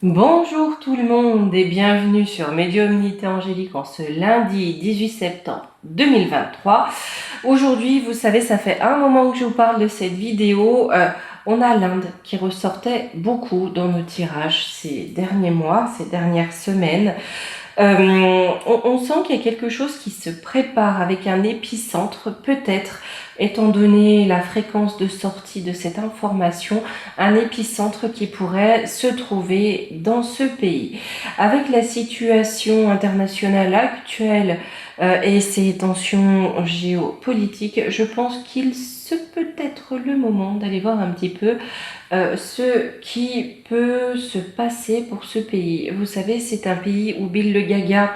Bonjour tout le monde et bienvenue sur Médiumnité Angélique en ce lundi 18 septembre 2023. Aujourd'hui, vous savez, ça fait un moment que je vous parle de cette vidéo. On a l'Inde qui ressortait beaucoup dans nos tirages ces derniers mois, ces dernières semaines. On sent qu'il y a quelque chose qui se prépare avec un épicentre, peut-être, étant donné la fréquence de sortie de cette information, un épicentre qui pourrait se trouver dans ce pays. Avec la situation internationale actuelle et ces tensions géopolitiques, je pense qu'il se peut être le moment d'aller voir un petit peu ce qui peut se passer pour ce pays. Vous savez, c'est un pays où Bill le Gaga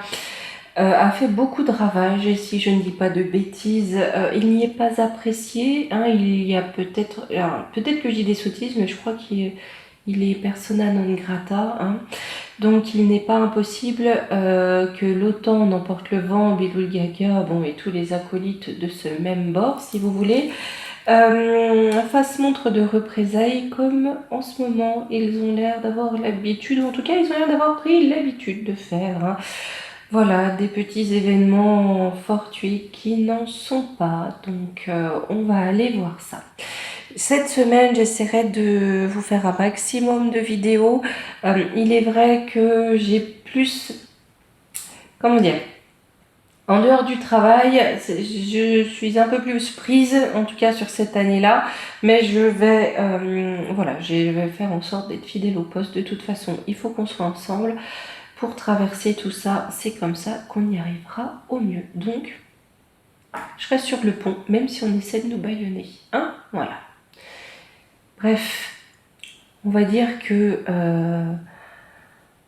a fait beaucoup de ravages, et si je ne dis pas de bêtises, il n'y est pas apprécié. Hein, il y a peut-être... Peut-être que je dis des sottises, mais je crois qu'il est persona non grata. Hein. Donc il n'est pas impossible que l'OTAN n'emporte le vent, Bill le Gaga, bon, et tous les acolytes de ce même bord, si vous voulez, fasse montre de représailles, comme en ce moment ils ont l'air d'avoir l'habitude, ou en tout cas ils ont l'air d'avoir pris l'habitude de faire. Hein. Voilà, des petits événements fortuits qui n'en sont pas, donc on va aller voir ça. Cette semaine, j'essaierai de vous faire un maximum de vidéos. Il est vrai que j'ai plus... Comment dire ? En dehors du travail, je suis un peu plus prise, en tout cas sur cette année-là, mais je vais, voilà, je vais faire en sorte d'être fidèle au poste. De toute façon, il faut qu'on soit ensemble pour traverser tout ça. C'est comme ça qu'on y arrivera au mieux. Donc, je reste sur le pont, même si on essaie de nous bâillonner. Hein, voilà. Bref, on va dire que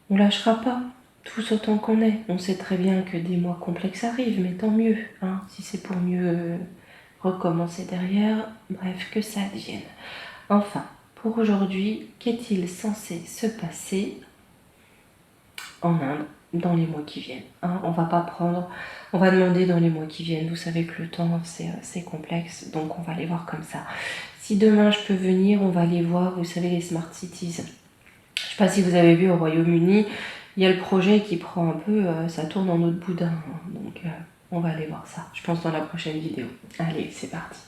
on lâchera pas. Tous autant qu'on est. On sait très bien que des mois complexes arrivent, mais tant mieux, hein, si c'est pour mieux recommencer derrière, bref, que ça advienne. Enfin, pour aujourd'hui, qu'est-il censé se passer en Inde dans les mois qui viennent, hein? On va demander dans les mois qui viennent. Vous savez que le temps, c'est complexe, donc on va les voir comme ça. Si demain je peux venir, on va aller voir, vous savez, les Smart Cities. Je ne sais pas si vous avez vu au Royaume-Uni, il y a le projet qui prend un peu, ça tourne en autre boudin, hein, donc on va aller voir ça, je pense, dans la prochaine vidéo. Allez, c'est parti.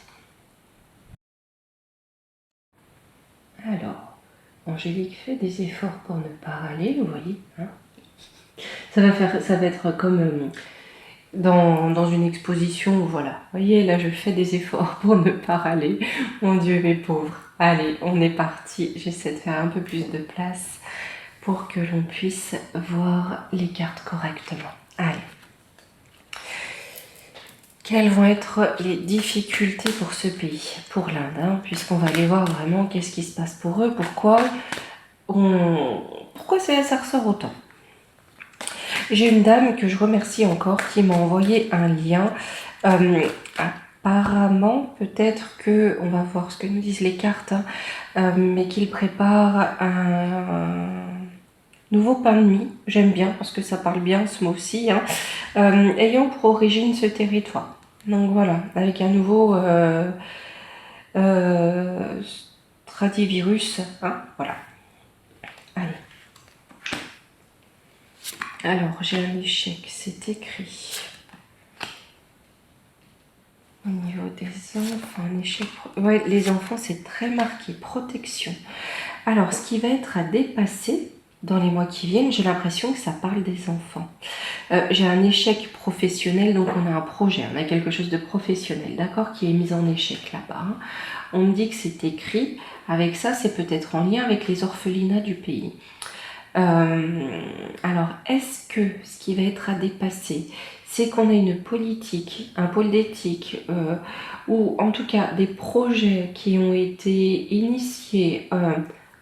Alors, Angélique fait des efforts pour ne pas râler, vous voyez, hein. Ça va être comme dans une exposition, voilà. Vous voyez, là, je fais des efforts pour ne pas râler. Mon Dieu, mes pauvres. Allez, on est parti. J'essaie de faire un peu plus de place pour que l'on puisse voir les cartes correctement. Allez. Quelles vont être les difficultés pour ce pays, pour l'Inde, hein, puisqu'on va aller voir vraiment qu'est-ce qui se passe pour eux, pourquoi ça ressort autant. J'ai une dame que je remercie encore qui m'a envoyé un lien. Apparemment, peut-être que, on va voir ce que nous disent les cartes, hein, mais qu'il prépare un nouveau pain de mie. J'aime bien parce que ça parle bien ce mot-ci, hein, ayant pour origine ce territoire. Donc voilà, avec un nouveau stradivirus, hein, voilà. Allez. Alors, j'ai un échec, c'est écrit. Au niveau des enfants, un échec... Ouais, les enfants, c'est très marqué, protection. Alors, ce qui va être à dépasser dans les mois qui viennent, j'ai l'impression que ça parle des enfants. J'ai un échec professionnel, donc on a un projet, on a quelque chose de professionnel, d'accord, qui est mis en échec là-bas. Hein. On me dit que c'est écrit. Avec ça, c'est peut-être en lien avec les orphelinats du pays. Alors, est-ce que ce qui va être à dépasser, c'est qu'on a une politique, un pôle d'éthique, ou en tout cas des projets qui ont été initiés,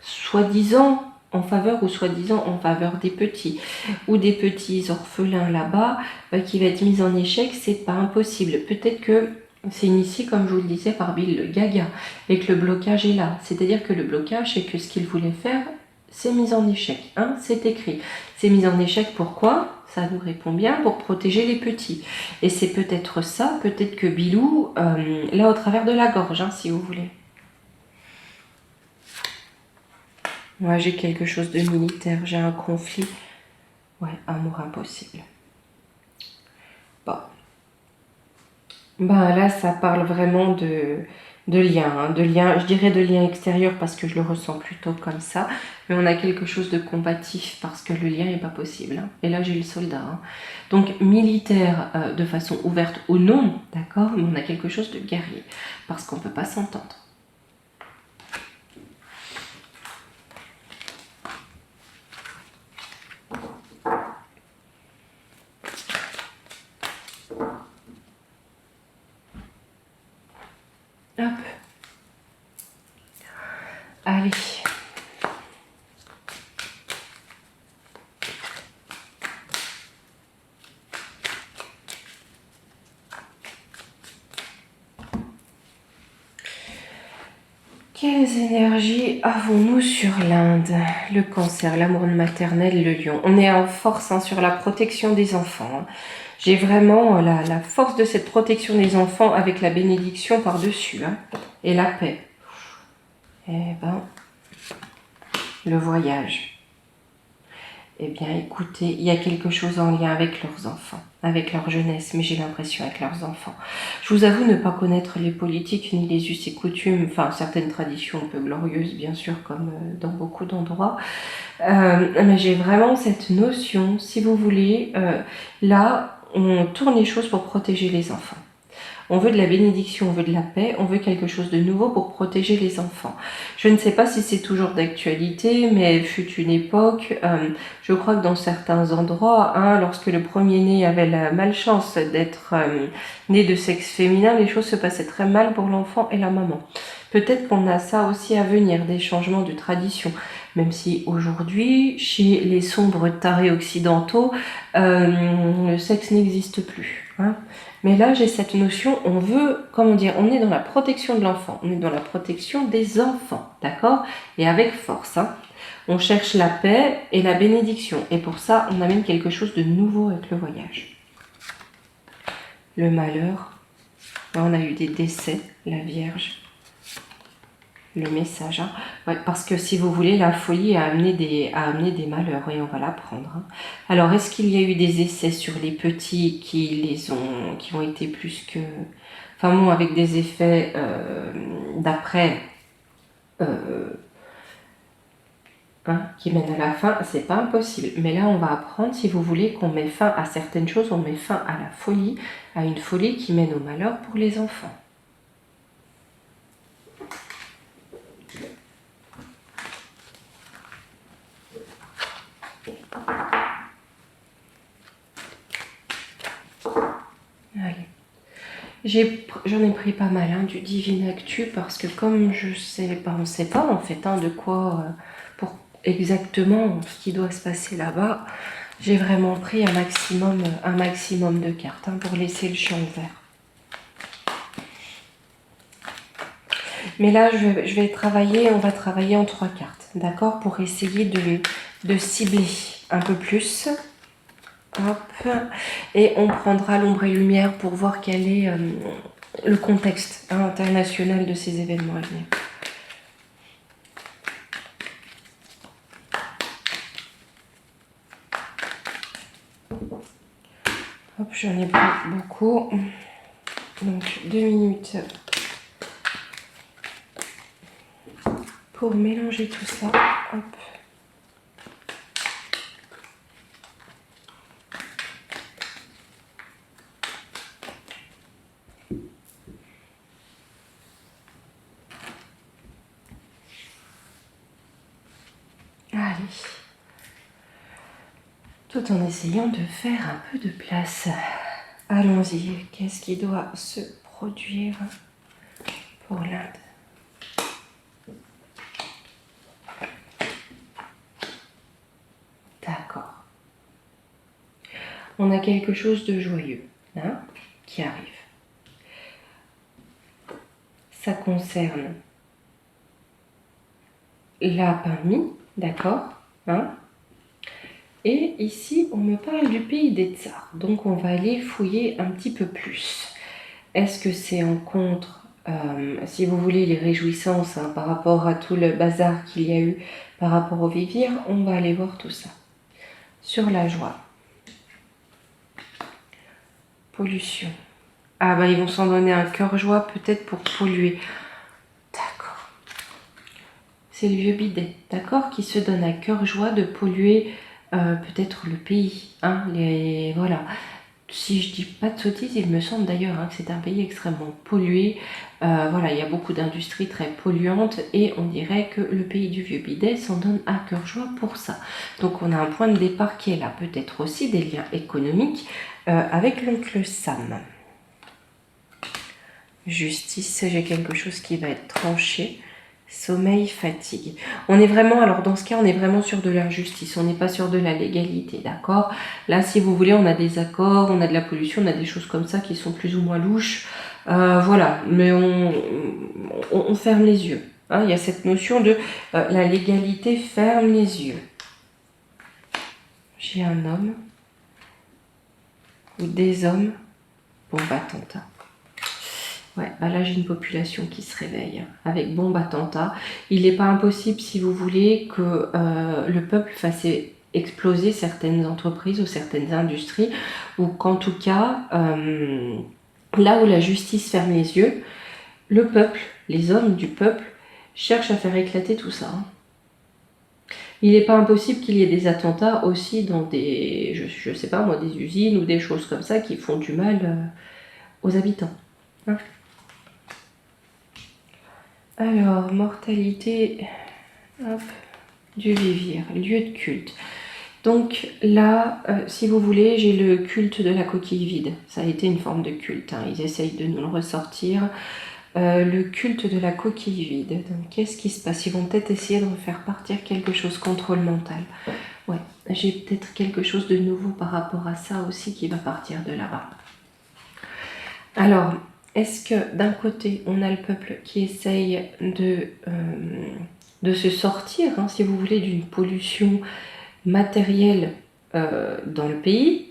soi-disant en faveur ou soi-disant en faveur des petits, ou des petits orphelins là-bas, qui va être mis en échec, c'est pas impossible. Peut-être que c'est initié, comme je vous le disais, par Bill le Gaga, et que le blocage est là. C'est-à-dire que le blocage, c'est que ce qu'il voulait faire, c'est mis en échec, hein, c'est écrit. C'est mis en échec, pourquoi? Ça nous répond bien, pour protéger les petits. Et c'est peut-être ça, peut-être que Bilou, là au travers de la gorge, hein, si vous voulez. Moi, j'ai quelque chose de militaire, j'ai un conflit. Ouais, amour impossible. Bon. Ben là, ça parle vraiment de lien, hein, de lien, je dirais de lien extérieur parce que je le ressens plutôt comme ça, mais on a quelque chose de combatif parce que le lien n'est pas possible, hein. Et là, j'ai le soldat, hein. Donc, militaire de façon ouverte ou non, d'accord, mais on a quelque chose de guerrier parce qu'on ne peut pas s'entendre. Hop. Allez. Quelles énergies avons-nous sur l'Inde? Le cancer, l'amour maternel, le lion. On est en force, hein, sur la protection des enfants, hein. J'ai vraiment la force de cette protection des enfants avec la bénédiction par-dessus, hein, et la paix. Eh ben, le voyage. Eh bien, écoutez, il y a quelque chose en lien avec leurs enfants, avec leur jeunesse, mais j'ai l'impression avec leurs enfants. Je vous avoue ne pas connaître les politiques ni les us et coutumes, enfin certaines traditions un peu glorieuses, bien sûr, comme dans beaucoup d'endroits. Mais j'ai vraiment cette notion, si vous voulez, là, on tourne les choses pour protéger les enfants. On veut de la bénédiction, on veut de la paix, on veut quelque chose de nouveau pour protéger les enfants. Je ne sais pas si c'est toujours d'actualité, mais fut une époque, je crois que dans certains endroits, hein, lorsque le premier-né avait la malchance d'être né de sexe féminin, les choses se passaient très mal pour l'enfant et la maman. Peut-être qu'on a ça aussi à venir, des changements de tradition. Même si aujourd'hui, chez les sombres tarés occidentaux, le sexe n'existe plus, hein. Mais là, j'ai cette notion, on veut, comment dire, on est dans la protection de l'enfant, on est dans la protection des enfants, d'accord? Et avec force, hein. On cherche la paix et la bénédiction. Et pour ça, on amène quelque chose de nouveau avec le voyage. Le malheur, là, on a eu des décès, la Vierge. Le message, hein. Ouais, parce que si vous voulez, la folie a amené des malheurs et on va l'apprendre, hein. Alors, est-ce qu'il y a eu des essais sur les petits qui ont été plus que, enfin bon, avec des effets d'après, hein, qui mènent à la fin, c'est pas impossible. Mais là, on va apprendre, si vous voulez, qu'on met fin à certaines choses, on met fin à la folie, à une folie qui mène au malheur pour les enfants. Allez. J'en ai pris pas mal, hein, du Divine Actu parce que comme je sais pas, on sait pas en fait, hein, de quoi, pour exactement ce qui doit se passer là-bas, j'ai vraiment pris un maximum de cartes, hein, pour laisser le champ ouvert. Mais là, je vais travailler, on va travailler en 3 cartes, d'accord, pour essayer de cibler un peu plus. Hop. Et on prendra l'ombre et lumière pour voir quel est le contexte, hein, international de ces événements à venir. Hop, j'en ai pris beaucoup. Donc 2 minutes pour mélanger tout ça. Hop. Allez. Tout en essayant de faire un peu de place. Allons-y. Qu'est-ce qui doit se produire pour l'Inde? D'accord. On a quelque chose de joyeux, hein, qui arrive. Ça concerne la pandémie, d'accord, hein. Et ici, on me parle du pays des tsars. Donc, on va aller fouiller un petit peu plus. Est-ce que c'est en contre si vous voulez, les réjouissances hein, par rapport à tout le bazar qu'il y a eu par rapport au vivir, on va aller voir tout ça. Sur la joie. Pollution. Ah bah ils vont s'en donner un cœur joie peut-être pour polluer. D'accord. C'est le vieux bidet, d'accord, qui se donne à cœur joie de polluer peut-être le pays. Hein, voilà. Si je dis pas de sottises, il me semble d'ailleurs hein, que c'est un pays extrêmement pollué. Voilà, il y a beaucoup d'industries très polluantes et on dirait que le pays du vieux bidet s'en donne à cœur joie pour ça. Donc on a un point de départ qui est là. Peut-être aussi des liens économiques avec l'oncle Sam. Justice, j'ai quelque chose qui va être tranché. Sommeil, fatigue. On est vraiment, alors dans ce cas, on est vraiment sur de l'injustice. On n'est pas sur de la légalité, d'accord? Là, si vous voulez, on a des accords, on a de la pollution, on a des choses comme ça qui sont plus ou moins louches. Voilà, mais on ferme les yeux. Hein, il y a cette notion de la légalité ferme les yeux. J'ai un homme ou des hommes. Bon, bah, attentat. Ouais, bah là j'ai une population qui se réveille avec bombe attentat. Il n'est pas impossible, si vous voulez, que le peuple fasse exploser certaines entreprises ou certaines industries, ou qu'en tout cas, là où la justice ferme les yeux, le peuple, les hommes du peuple, cherchent à faire éclater tout ça. Hein. Il n'est pas impossible qu'il y ait des attentats aussi dans des, je sais pas moi, des usines ou des choses comme ça qui font du mal aux habitants. Hein. Alors, mortalité hop, du vivir, lieu de culte. Donc là, si vous voulez, j'ai le culte de la coquille vide. Ça a été une forme de culte, hein. Ils essayent de nous le ressortir. Le culte de la coquille vide. Donc qu'est-ce qui se passe? Ils vont peut-être essayer de refaire partir quelque chose, contrôle mental. Ouais, j'ai peut-être quelque chose de nouveau par rapport à ça aussi qui va partir de là-bas. Alors, est-ce que d'un côté, on a le peuple qui essaye de se sortir, hein, si vous voulez, d'une pollution matérielle dans le pays,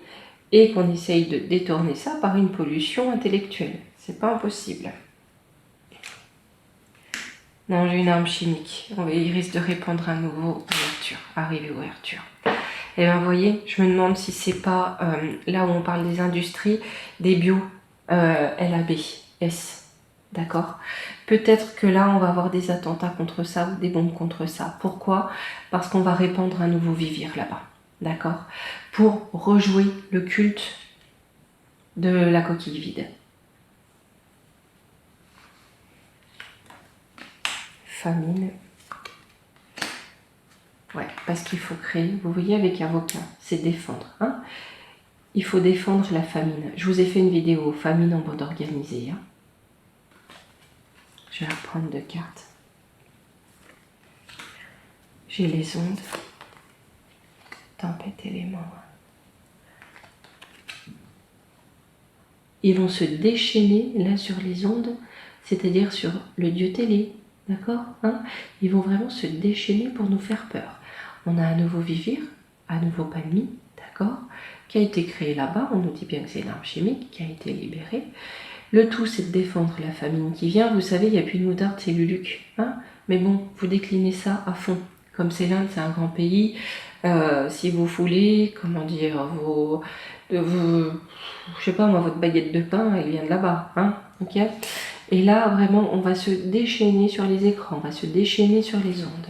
et qu'on essaye de détourner ça par une pollution intellectuelle? C'est pas impossible. Non, j'ai une arme chimique. Il risque de répandre à nouveau ouverture, arrivée ouverture. Et bien, vous voyez, je me demande si c'est pas, là où on parle des industries, des bio, LABS, d'accord? Peut-être que là, on va avoir des attentats contre ça ou des bombes contre ça. Pourquoi? Parce qu'on va répandre un nouveau vivir là-bas, d'accord? Pour rejouer le culte de la coquille vide. Famine. Ouais, parce qu'il faut créer, vous voyez, avec avocat, c'est défendre. Hein, il faut défendre la famine. Je vous ai fait une vidéo famine en bande organisée. Hein. Je vais reprendre 2 cartes. J'ai les ondes. Tempête élément. Ils vont se déchaîner là sur les ondes, c'est-à-dire sur le dieu télé. D'accord, hein? Ils vont vraiment se déchaîner pour nous faire peur. On a un nouveau vivir, un nouveau palmi, d'accord, qui a été créé là-bas. On nous dit bien que c'est une arme chimique qui a été libérée. Le tout, c'est de défendre la famine qui vient. Vous savez, il n'y a plus de moutarde, c'est Luluc. Hein, mais bon, vous déclinez ça à fond. Comme c'est l'Inde, c'est un grand pays. Si vous voulez, comment dire, je sais pas moi, votre baguette de pain, elle vient de là-bas. Hein, ok. Et là, vraiment, on va se déchaîner sur les écrans, on va se déchaîner sur les ondes.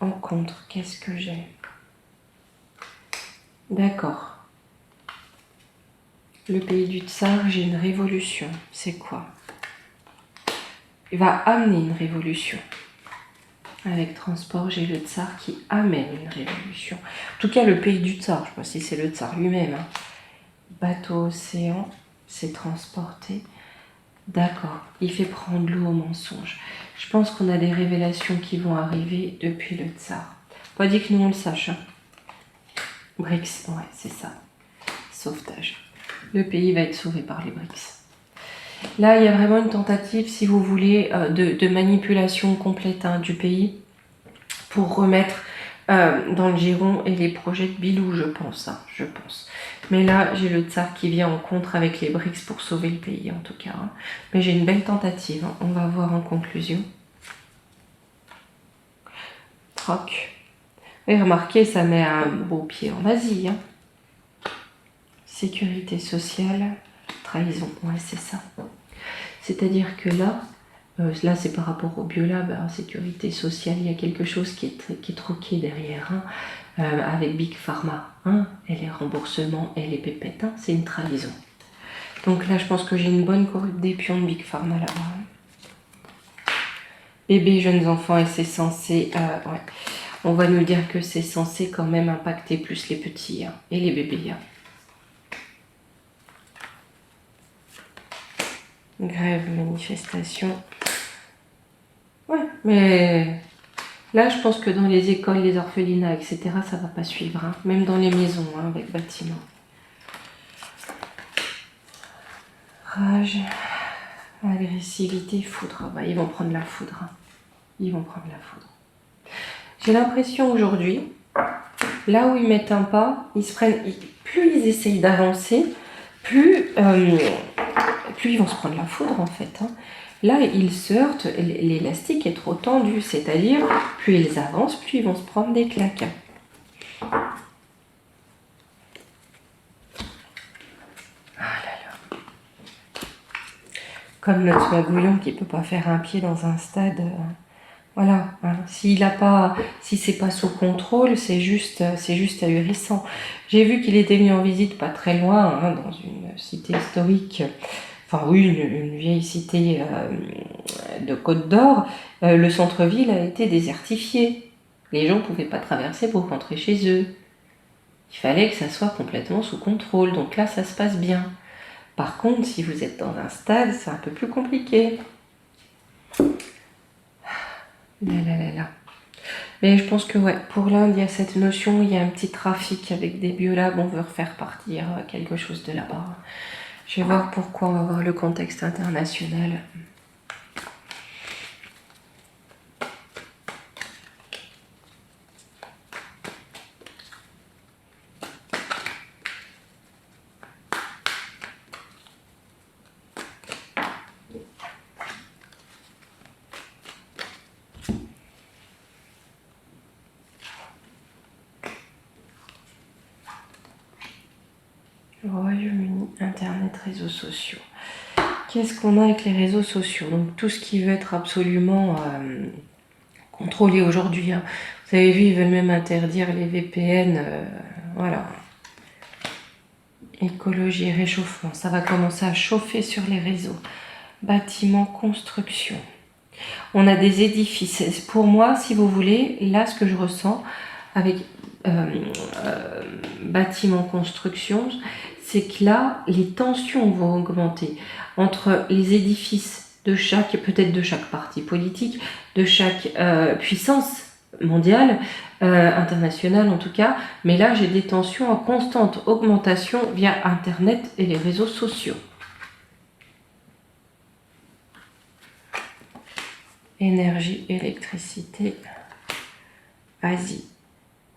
En contre, qu'est-ce que j'ai? D'accord. Le pays du tsar, j'ai une révolution. C'est quoi? Il va amener une révolution. Avec transport, j'ai le tsar qui amène une révolution. En tout cas, le pays du tsar, je ne sais pas si c'est le tsar lui-même. Hein. Bateau océan, c'est transporté. D'accord, il fait prendre l'eau au mensonge. Je pense qu'on a des révélations qui vont arriver depuis le tsar. Pas dit que nous on le sache. Hein. BRICS, ouais, c'est ça. Sauvetage. Le pays va être sauvé par les BRICS. Là, il y a vraiment une tentative, si vous voulez, de manipulation complète hein, du pays pour remettre dans le giron et les projets de Bilou, je pense, hein, je pense. Mais là, j'ai le tsar qui vient en contre avec les BRICS pour sauver le pays, en tout cas. Hein. Mais j'ai une belle tentative, hein. On va voir en conclusion. Troc. Et remarquez, ça met un beau pied en Asie. Hein. Sécurité sociale, trahison, ouais, c'est ça. C'est-à-dire que là c'est par rapport au Biolab, en sécurité sociale, il y a quelque chose qui est troqué derrière, hein, avec Big Pharma, hein, et les remboursements et les pépettes, hein, c'est une trahison. Donc là, je pense que j'ai une bonne corrupte des pions de Big Pharma là-bas. Hein. Bébés, jeunes enfants, et c'est censé... ouais. On va nous dire que c'est censé quand même impacter plus les petits, hein, et les bébés. Hein. Grève, manifestation. Ouais, mais là, je pense que dans les écoles, les orphelinats, etc., ça va pas suivre. Hein. Même dans les maisons, hein, avec bâtiments. Rage, agressivité, foudre. Bah, ils vont prendre la foudre. Hein. Ils vont prendre la foudre. J'ai l'impression aujourd'hui, là où ils mettent un pas, ils se prennent. Plus ils essayent d'avancer, plus ils vont se prendre la foudre en fait. Hein. Là, ils se heurtent, l'élastique est trop tendu, c'est-à-dire, plus ils avancent, plus ils vont se prendre des claques. Ah là là. Comme notre magouillon qui ne peut pas faire un pied dans un stade. Voilà. Hein. Si c'est pas sous contrôle, c'est juste ahurissant. J'ai vu qu'il était venu en visite pas très loin, hein, dans une cité historique. Enfin oui, une vieille cité de Côte d'Or, le centre-ville a été désertifié. Les gens ne pouvaient pas traverser pour rentrer chez eux. Il fallait que ça soit complètement sous contrôle. Donc là, ça se passe bien. Par contre, si vous êtes dans un stade, c'est un peu plus compliqué. Là. Mais je pense que ouais, pour l'Inde, il y a cette notion, il y a un petit trafic avec des biolabs, on veut refaire partir quelque chose de là-bas. Je vais voir pourquoi, on va voir le contexte international. Royaume-Uni, Internet, réseaux sociaux. Qu'est-ce qu'on a avec les réseaux sociaux? Donc tout ce qui veut être absolument contrôlé aujourd'hui. Hein. Vous avez vu, ils veulent même interdire les VPN. Voilà. Écologie, réchauffement. Ça va commencer à chauffer sur les réseaux. Bâtiments, construction. On a des édifices. Pour moi, si vous voulez, là, ce que je ressens avec bâtiments, construction, c'est que là, les tensions vont augmenter entre les édifices de chaque, peut-être de chaque parti politique, de chaque puissance mondiale, internationale en tout cas, mais là j'ai des tensions en constante augmentation via Internet et les réseaux sociaux. Énergie, électricité, Asie.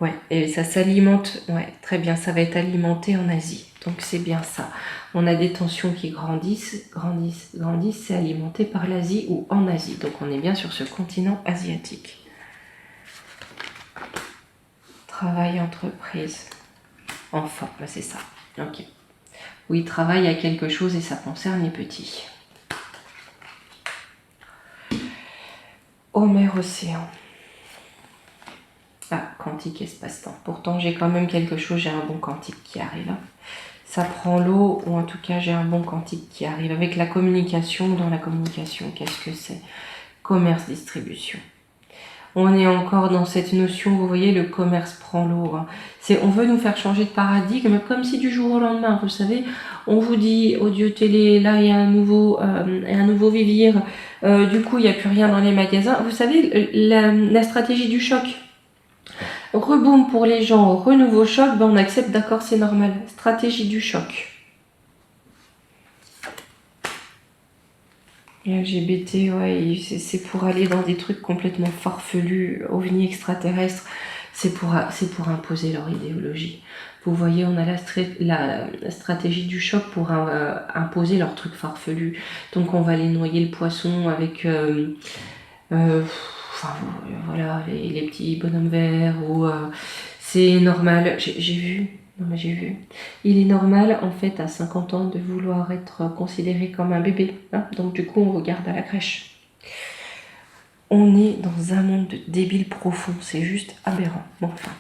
Ouais, et ça s'alimente, ouais, très bien, ça va être alimenté en Asie. Donc c'est bien ça. On a des tensions qui grandissent, c'est alimenté par l'Asie ou en Asie. Donc on est bien sur ce continent asiatique. Travail, entreprise, enfant, bah c'est ça. Ok. Oui, travail à quelque chose et ça concerne les petits. Homer Océan. Ah, quantique espace-temps. Pourtant, j'ai quand même quelque chose, j'ai un bon quantique qui arrive. Ça prend l'eau, ou en tout cas, j'ai un bon quantique qui arrive. Avec la communication, dans la communication, qu'est-ce que c'est? Commerce, distribution. On est encore dans cette notion, vous voyez, le commerce prend l'eau. Hein. On veut nous faire changer de paradigme, comme si du jour au lendemain, vous savez, on vous dit, audio télé, là, il y a un nouveau vivir, du coup, il n'y a plus rien dans les magasins. Vous savez, la stratégie du choc. Reboom pour les gens, renouveau choc, ben on accepte, d'accord, c'est normal. Stratégie du choc. LGBT, ouais, c'est pour aller dans des trucs complètement farfelus, ovnis extraterrestres. c'est pour imposer leur idéologie. Vous voyez, on a la stratégie du choc pour imposer leur truc farfelu. Donc on va les noyer le poisson avec enfin, voilà, les petits bonhommes verts, ou c'est normal, j'ai vu, non mais j'ai vu, il est normal en fait à 50 ans de vouloir être considéré comme un bébé, hein, donc du coup on regarde à la crèche. On est dans un monde de débiles profonds, c'est juste aberrant. Bon, enfin.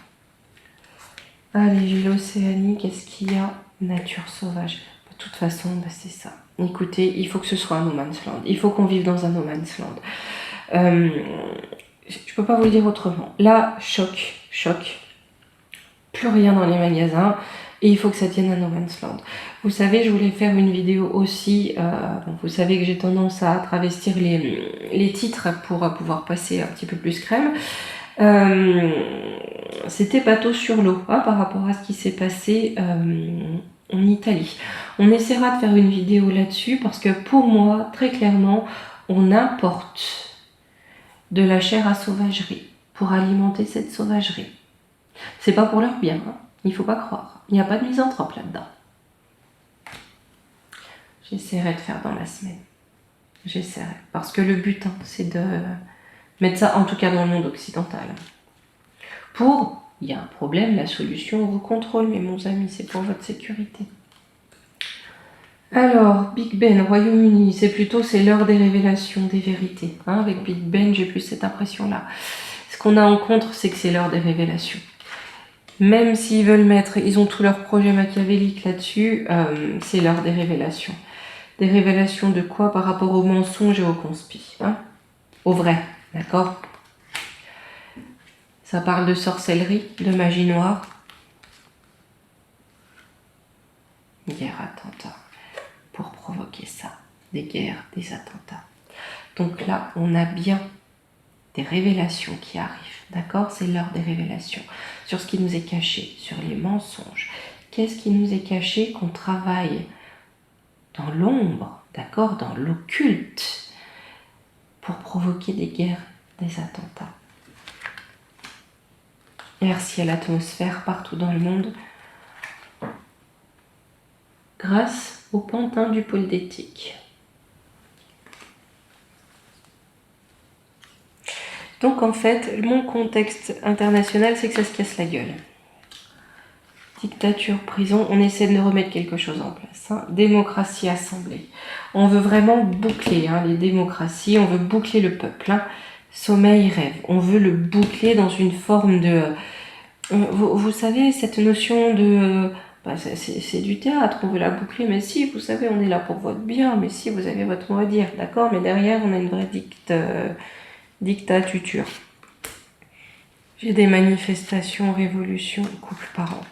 Allez, j'ai l'Océanie, qu'est-ce qu'il y a? Nature sauvage. De toute façon, bah, c'est ça. Écoutez, il faut que ce soit un no man's land. Il faut qu'on vive dans un no man's land. Je peux pas vous le dire autrement. Là, choc, choc. Plus rien dans les magasins. Et il faut que ça tienne un no man's land. Vous savez, je voulais faire une vidéo aussi. Bon, vous savez que j'ai tendance à travestir les titres pour pouvoir passer un petit peu plus crème. C'était bateau sur l'eau, hein, par rapport à ce qui s'est passé en Italie. On essaiera de faire une vidéo là-dessus parce que pour moi, très clairement, on importe de la chair à sauvagerie pour alimenter cette sauvagerie. C'est pas pour leur bien, hein. Il faut pas croire. Il n'y a pas de misanthrope là-dedans. J'essaierai de faire dans la semaine. J'essaierai. Parce que le but, hein, c'est de mettre ça, en tout cas dans le monde occidental. Pour, il y a un problème, la solution, on vous contrôle, mais mon ami, c'est pour votre sécurité. Alors, Big Ben, Royaume-Uni, c'est l'heure des révélations, des vérités. Hein, avec Big Ben, j'ai plus cette impression-là. Ce qu'on a en contre, c'est que c'est l'heure des révélations. Même s'ils veulent mettre, ils ont tous leurs projets machiavéliques là-dessus, c'est l'heure des révélations. Des révélations de quoi? Par rapport aux mensonges et aux conspis, hein, au vrai, d'accord? Ça parle de sorcellerie, de magie noire. Guerre, attentat. Pour provoquer ça. Des guerres, des attentats. Donc là, on a bien des révélations qui arrivent. D'accord? C'est l'heure des révélations. Sur ce qui nous est caché, sur les mensonges. Qu'est-ce qui nous est caché qu'on travaille dans l'ombre, d'accord? Dans l'occulte, pour provoquer des guerres, des attentats. Air, ciel, atmosphère, partout dans le monde, grâce au pantin du pôle d'éthique. Donc en fait, mon contexte international, c'est que ça se casse la gueule. Dictature, prison, on essaie de remettre quelque chose en place. Hein. Démocratie, assemblée. On veut vraiment boucler les démocraties, on veut boucler le peuple. Hein. Sommeil, rêve. On veut le boucler dans une forme de... Vous savez, cette notion de... c'est du théâtre, on veut la boucler, mais si, vous savez, on est là pour votre bien, mais si, vous avez votre mot à dire, d'accord? Mais derrière, on a une vraie dictature. J'ai des manifestations, révolutions, couple parents.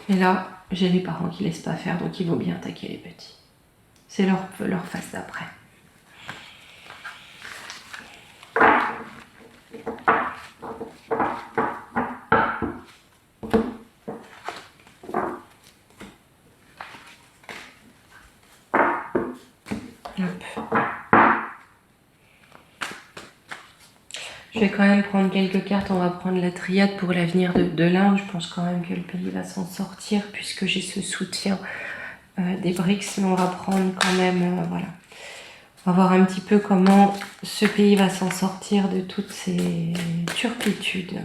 Et là, j'ai les parents qui laissent pas faire, donc il vaut bien attaquer les petits. C'est leur phase d'après. Je vais quand même prendre quelques cartes. On va prendre la triade pour l'avenir de l'Inde. Je pense quand même que le pays va s'en sortir puisque j'ai ce soutien des BRICS. Mais on va prendre quand même, voilà. On va voir un petit peu comment ce pays va s'en sortir de toutes ces turpitudes.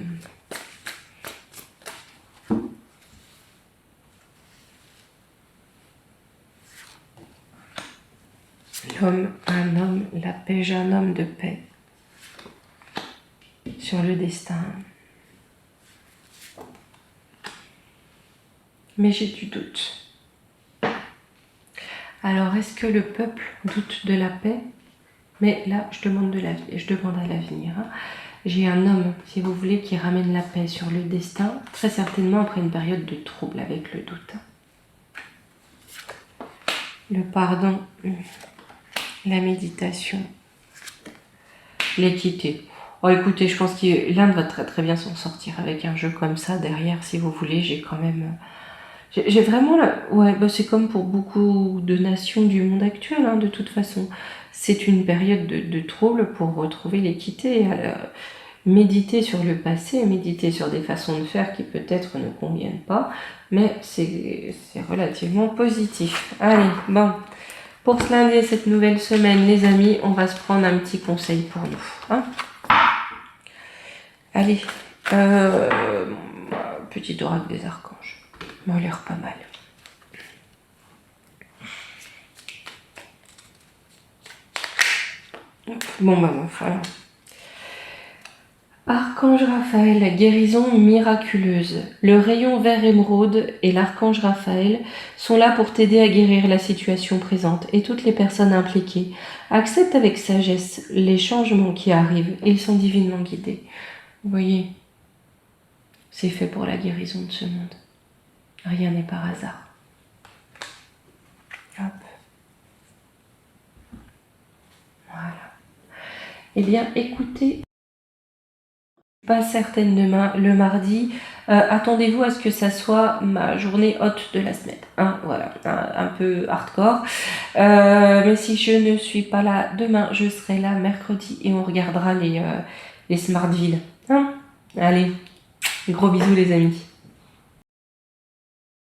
L'homme, un homme, la paix, j'ai un homme de paix. Sur le destin. Mais j'ai du doute. Alors, est-ce que le peuple doute de la paix? Mais là, je demande à l'avenir. Hein. J'ai un homme, si vous voulez, qui ramène la paix sur le destin, très certainement après une période de trouble avec le doute. Le pardon, la méditation, l'équité. Oh, écoutez, je pense que l'Inde va très très bien s'en sortir avec un jeu comme ça derrière, si vous voulez. J'ai quand même... J'ai vraiment... Ouais, c'est comme pour beaucoup de nations du monde actuel, hein, de toute façon. C'est une période de trouble pour retrouver l'équité. méditer sur le passé, méditer sur des façons de faire qui peut-être ne conviennent pas, mais c'est relativement positif. Allez, bon, pour ce lundi et cette nouvelle semaine, les amis, on va se prendre un petit conseil pour nous. Hein, allez, petit oracle des archanges, m'a l'air pas mal. Bon, bah, voilà. Archange Raphaël, guérison miraculeuse. Le rayon vert émeraude et l'archange Raphaël sont là pour t'aider à guérir la situation présente et toutes les personnes impliquées. Accepte avec sagesse les changements qui arrivent, ils sont divinement guidés. Vous voyez, c'est fait pour la guérison de ce monde. Rien n'est par hasard. Hop. Voilà. Eh bien, écoutez, pas certaine demain, le mardi. Attendez-vous à ce que ça soit ma journée haute de la semaine. Hein, voilà, un peu hardcore. Mais si je ne suis pas là demain, je serai là mercredi et on regardera les Smartville. Hein, allez, gros bisous les amis.